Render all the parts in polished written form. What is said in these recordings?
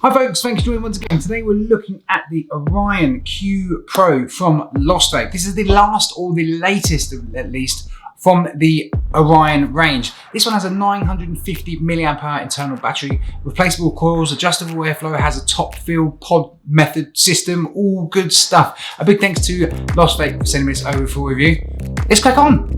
Hi folks, thanks for joining once again. Today we're looking at the Orion Q Pro from Vape. This is the last or the latest, at least, from the Orion range. This one has a 950 mAh internal battery, replaceable coils, adjustable airflow, has a top fill pod method system, all good stuff. A big thanks to Vape for sending this over for review. Let's crack on.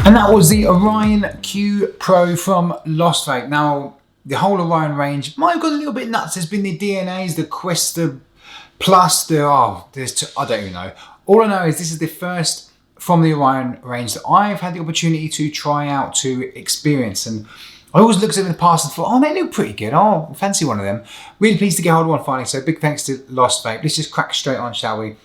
And that was the Orion Q Pro from Vape. Now, the whole Orion range might have gone a little bit nuts. There's been the DNAs, the Quest, the Plus, I don't even know. All I know is this is the first from the Orion range that I've had the opportunity to try out, to experience. And I always looked at them in the past and thought, oh, they look pretty good. Oh, fancy one of them. Really pleased to get hold of one finally. So big thanks to Vape. Let's just crack straight on, shall we?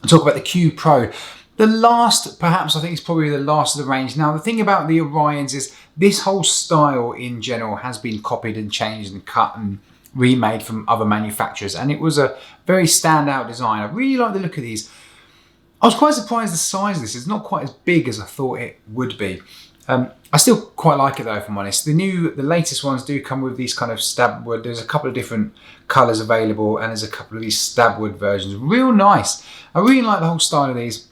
And talk about the Q Pro. The last, perhaps I think it's probably the last of the range. Now, the thing about the Orions is this whole style in general has been copied and changed and cut and remade from other manufacturers. And it was a very standout design. I really like the look of these. I was quite surprised the size of this is not quite as big as I thought it would be. I still quite like it though, if I'm honest. The latest ones do come with these kind of stab wood. There's a couple of different colours available and there's a couple of these stab wood versions. Real nice. I really like the whole style of these.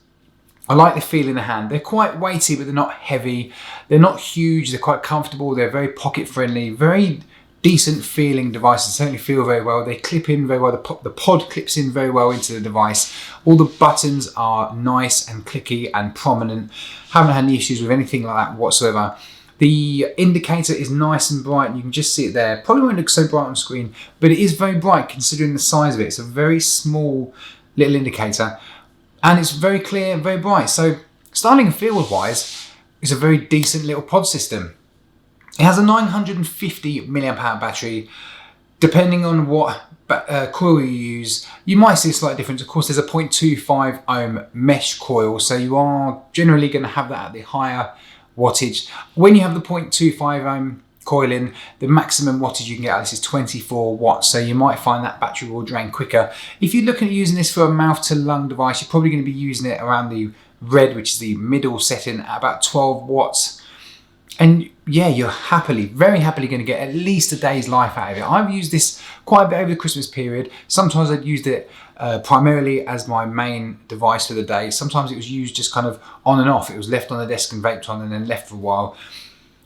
I like the feel in the hand. They're quite weighty, but they're not heavy. They're not huge. They're quite comfortable. They're very pocket friendly, very decent feeling devices. Certainly feel very well. They clip in very well. The pod clips in very well into the device. All the buttons are nice and clicky and prominent. Haven't had any issues with anything like that whatsoever. The indicator is nice and bright, and you can just see it there. Probably won't look so bright on screen, but it is very bright considering the size of it. It's a very small little indicator. And it's very clear and very bright. So styling and field wise, it's a very decent little pod system. It has a 950 mAh battery. Depending on what coil you use, you might see a slight difference. Of course, there's a 0.25 ohm mesh coil, so you are generally going to have that at the higher wattage. When you have the 0.25 ohm coil in, the maximum wattage you can get out of this is 24 watts, so you might find that battery will drain quicker. If you're looking at using this for a mouth to lung device, you're probably going to be using it around the red, which is the middle setting, at about 12 watts. And yeah, you're very happily going to get at least a day's life out of it. I've used this quite a bit over the Christmas period. Sometimes I'd used it primarily as my main device for the day. Sometimes it was used just kind of on and off. It was left on the desk and vaped on and then left for a while.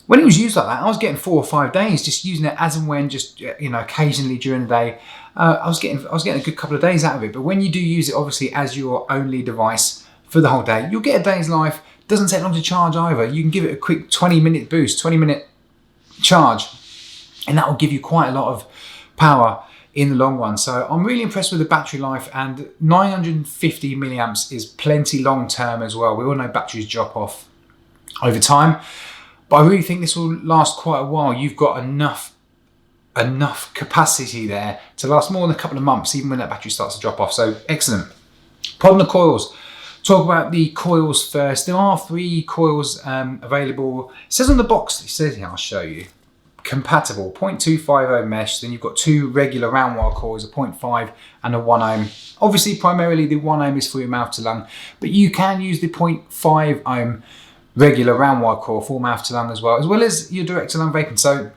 When it was used like that, I was getting 4 or 5 days just using it as and when, just occasionally during the day. I was getting a good couple of days out of it. But when you do use it, obviously as your only device for the whole day, you'll get a day's life. Doesn't take long to charge either. You can give it a quick 20-minute boost, 20-minute charge, and that will give you quite a lot of power in the long run. So I'm really impressed with the battery life, and 950 milliamps is plenty long term as well. We all know batteries drop off over time. But I really think this will last quite a while. You've got enough capacity there to last more than a couple of months, even when that battery starts to drop off. So excellent. Pardon the coils. Talk about the coils first. There are 3 coils available. It says on the box, it says here, I'll show you. compatible 0.25 ohm mesh. Then you've got two regular round wire coils, a 0.5 and a 1 ohm. Obviously, primarily the 1 ohm is for your mouth to lung, but you can use the 0.5 ohm regular round wire coil for mouth to lung as well as your direct to lung vaping. So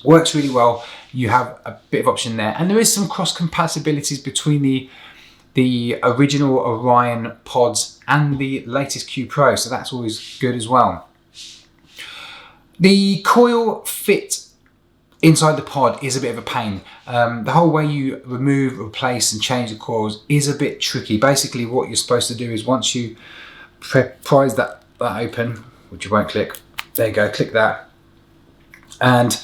works really well. You have a bit of option there, and there is some cross compatibilities between the original Orion pods and the latest Q Pro, so that's always good as well. The coil fit inside the pod is a bit of a pain. The whole way you remove, replace and change the coils is a bit tricky. Basically what you're supposed to do is once you prise that open, which you won't click, there you go, click that, and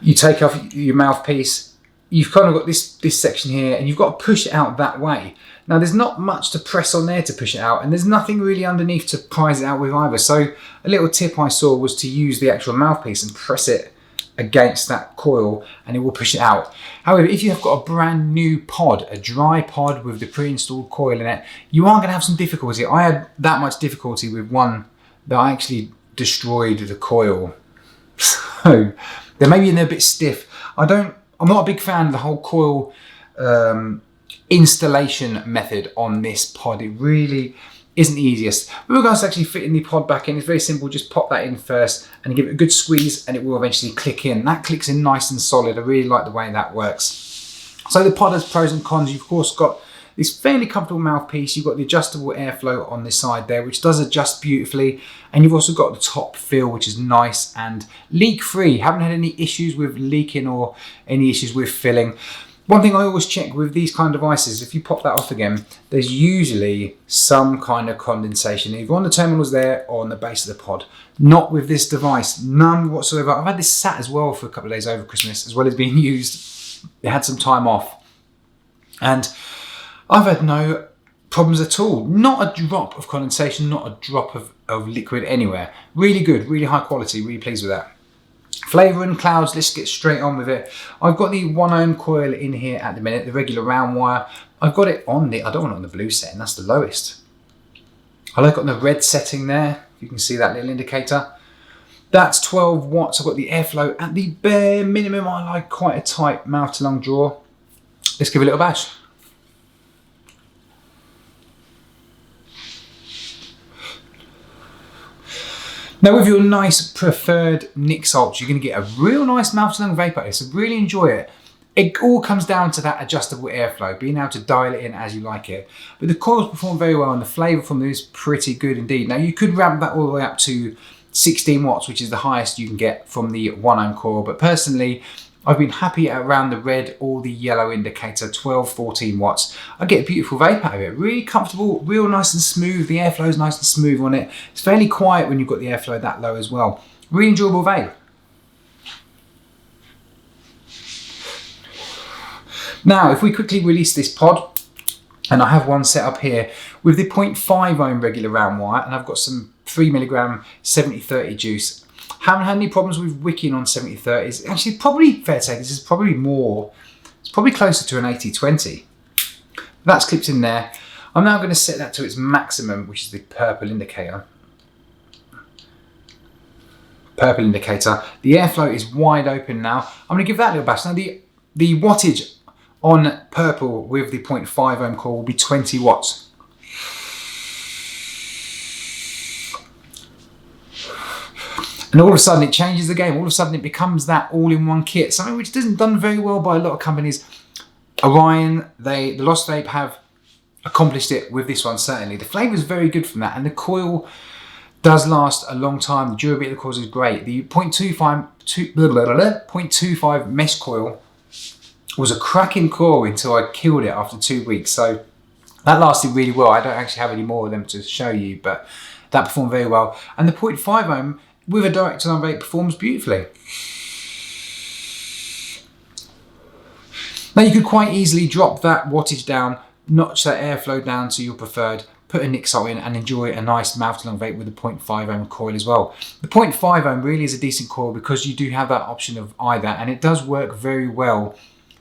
you take off your mouthpiece, you've kind of got this section here, and you've got to push it out that way. Now there's not much to press on there to push it out, and there's nothing really underneath to prise it out with either. So a little tip I saw was to use the actual mouthpiece and press it against that coil and it will push it out. However, if you have got a brand new pod, a dry pod with the pre-installed coil in it, you are going to have some difficulty. I had that much difficulty with one that I actually destroyed the coil. So they may be in there a bit stiff. I'm not a big fan of the whole coil installation method on this pod. It really isn't the easiest. With regards to actually fitting the pod back in, it's very simple. Just pop that in first and give it a good squeeze and it will eventually click in. That clicks in nice and solid. I really like the way that works. So the pod has pros and cons. You've of course got this fairly comfortable mouthpiece. You've got the adjustable airflow on this side there, which does adjust beautifully. And you've also got the top fill, which is nice and leak free. Haven't had any issues with leaking or any issues with filling. One thing I always check with these kind of devices, if you pop that off again, there's usually some kind of condensation, either on the terminals there or on the base of the pod. Not with this device, none whatsoever. I've had this sat as well for a couple of days over Christmas, as well as being used. It had some time off. And I've had no problems at all. Not a drop of condensation, not a drop of liquid anywhere. Really good, really high quality, really pleased with that. Flavour and clouds, let's get straight on with it. I've got the 1 ohm coil in here at the minute, the regular round wire. I've got it on the, I don't want it on the blue setting, that's the lowest. I like it on the red setting there, you can see that little indicator. That's 12 watts, I've got the airflow at the bare minimum. I like quite a tight mouth to lung draw. Let's give it a little bash. Now with your nice preferred Nic Salts, you're going to get a real nice mouth to lung vape out of this, so really enjoy it. It all comes down to that adjustable airflow, being able to dial it in as you like it. But the coils perform very well and the flavour from them is pretty good indeed. Now you could ramp that all the way up to 16 watts, which is the highest you can get from the 1 ohm coil, but personally I've been happy around the red or the yellow indicator, 12, 14 watts. I get a beautiful vape out of it. Really comfortable, real nice and smooth. The airflow is nice and smooth on it. It's fairly quiet when you've got the airflow that low as well. Really enjoyable vape. Now, if we quickly release this pod, and I have one set up here with the 0.5 ohm regular round wire, and I've got some 3mg 70/30 juice. Haven't had any problems with wicking on 70/30. It's actually probably fair to say this is probably more, it's probably closer to an 80/20. That's clipped in there. I'm now going to set that to its maximum, which is the purple indicator. Purple indicator. The airflow is wide open now. I'm going to give that a little bash. Now the wattage on purple with the 0.5 ohm coil will be 20 watts. And all of a sudden it changes the game. All of a sudden it becomes that all-in-one kit, something which isn't done very well by a lot of companies. Orion, the Lost Vape have accomplished it with this one, certainly. The flavour is very good from that, and the coil does last a long time. The durability of the coils is great. The 0.25 mesh coil was a cracking coil until I killed it after 2 weeks. So that lasted really well. I don't actually have any more of them to show you, but that performed very well. And the 0.5 ohm with a direct to lung vape performs beautifully. Now you could quite easily drop that wattage down, notch that airflow down to your preferred, put a Nic Salt in and enjoy a nice mouth to lung vape with a 0.5 ohm coil as well. The 0.5 ohm really is a decent coil because you do have that option of either, and it does work very well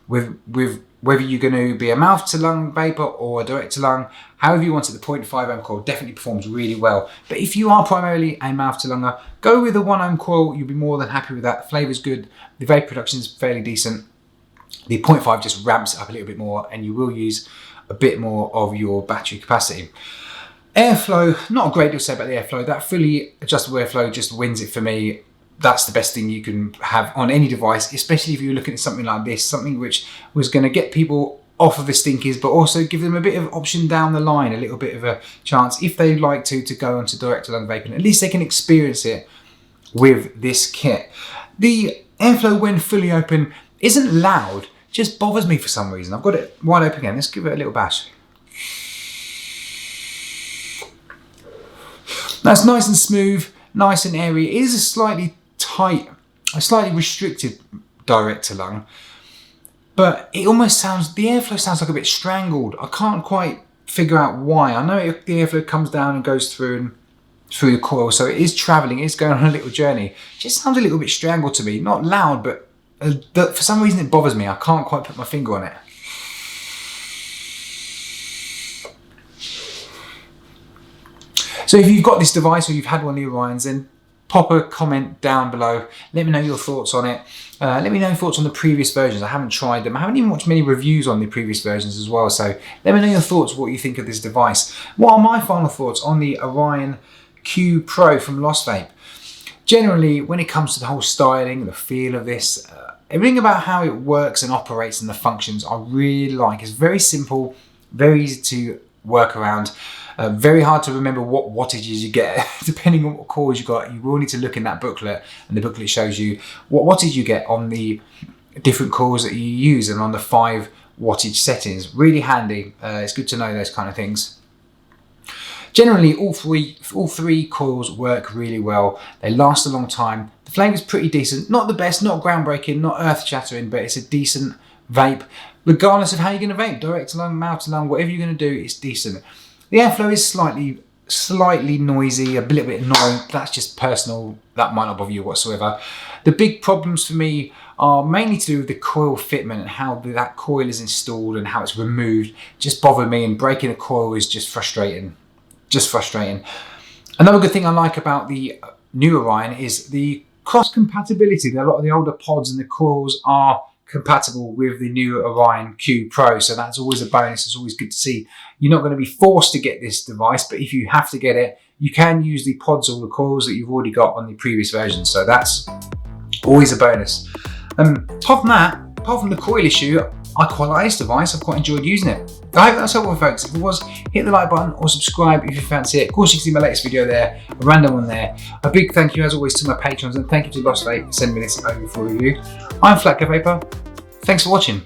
with whether you're going to be a mouth to lung vapor or a direct to lung, however you want it, the 0.5 ohm coil definitely performs really well. But if you are primarily a mouth to lunger, go with a 1 ohm coil. You'll be more than happy with that. The flavor's good. The vape production is fairly decent. The 0.5 just ramps it up a little bit more, and you will use a bit more of your battery capacity. Airflow, not a great deal to say about the airflow. That fully adjustable airflow just wins it for me. That's the best thing you can have on any device, especially if you're looking at something like this, something which was going to get people off of the stinkers, but also give them a bit of option down the line, a little bit of a chance if they'd like to go onto direct to lung vaping. At least they can experience it with this kit. The airflow when fully open isn't loud, just bothers me for some reason. I've got it wide open again. Let's give it a little bash. That's nice and smooth, nice and airy. It is a slightly tight, a slightly restricted direct to lung, but it almost sounds, the airflow sounds like a bit strangled. I can't quite figure out why. I know the airflow comes down and goes through the coil, so it is traveling, it is going on a little journey. It just sounds a little bit strangled to me. Not loud, but for some reason it bothers me. I can't quite put my finger on it. So if you've got this device or you've had one of the Orions, then pop a comment down below. Let me know your thoughts on it. Let me know your thoughts on the previous versions. I haven't tried them. I haven't even watched many reviews on the previous versions as well. So let me know your thoughts, what you think of this device. What are my final thoughts on the Orion Q Pro from Lost Vape? Generally, when it comes to the whole styling, the feel of this, everything about how it works and operates and the functions, I really like. It's very simple, very easy to work around. Very hard to remember what wattages you get depending on what coils you got. You will need to look in that booklet, and the booklet shows you what wattage you get on the different coils that you use and on the 5 wattage settings. Really handy. It's good to know those kind of things. Generally, all three coils work really well. They last a long time. The flavour's pretty decent. Not the best, not groundbreaking, not earth-shattering, but it's a decent vape. Regardless of how you're going to vape, direct to lung, mouth to lung, whatever you're going to do, it's decent. The airflow is slightly noisy, a little bit annoying. That's just personal. That might not bother you whatsoever. The big problems for me are mainly to do with the coil fitment and how that coil is installed and how it's removed. Just bother me, and breaking a coil is just frustrating. Just frustrating. Another good thing I like about the new Orion is the cross compatibility. A lot of the older pods and the coils are compatible with the new Orion Q Pro, so that's always a bonus. It's always good to see. You're not going to be forced to get this device, but if you have to get it, you can use the pods or the coils that you've already got on the previous version, so that's always a bonus. Apart from the coil issue, I quite like this device. I've quite enjoyed using it. I hope that's helpful, folks. If it was, hit the like button or subscribe if you fancy it. Of course, you can see my latest video there, a random one there. A big thank you, as always, to my patrons, and thank you to Lost Vape for sending me this over for review. I'm Flatco Vapor. Thanks for watching.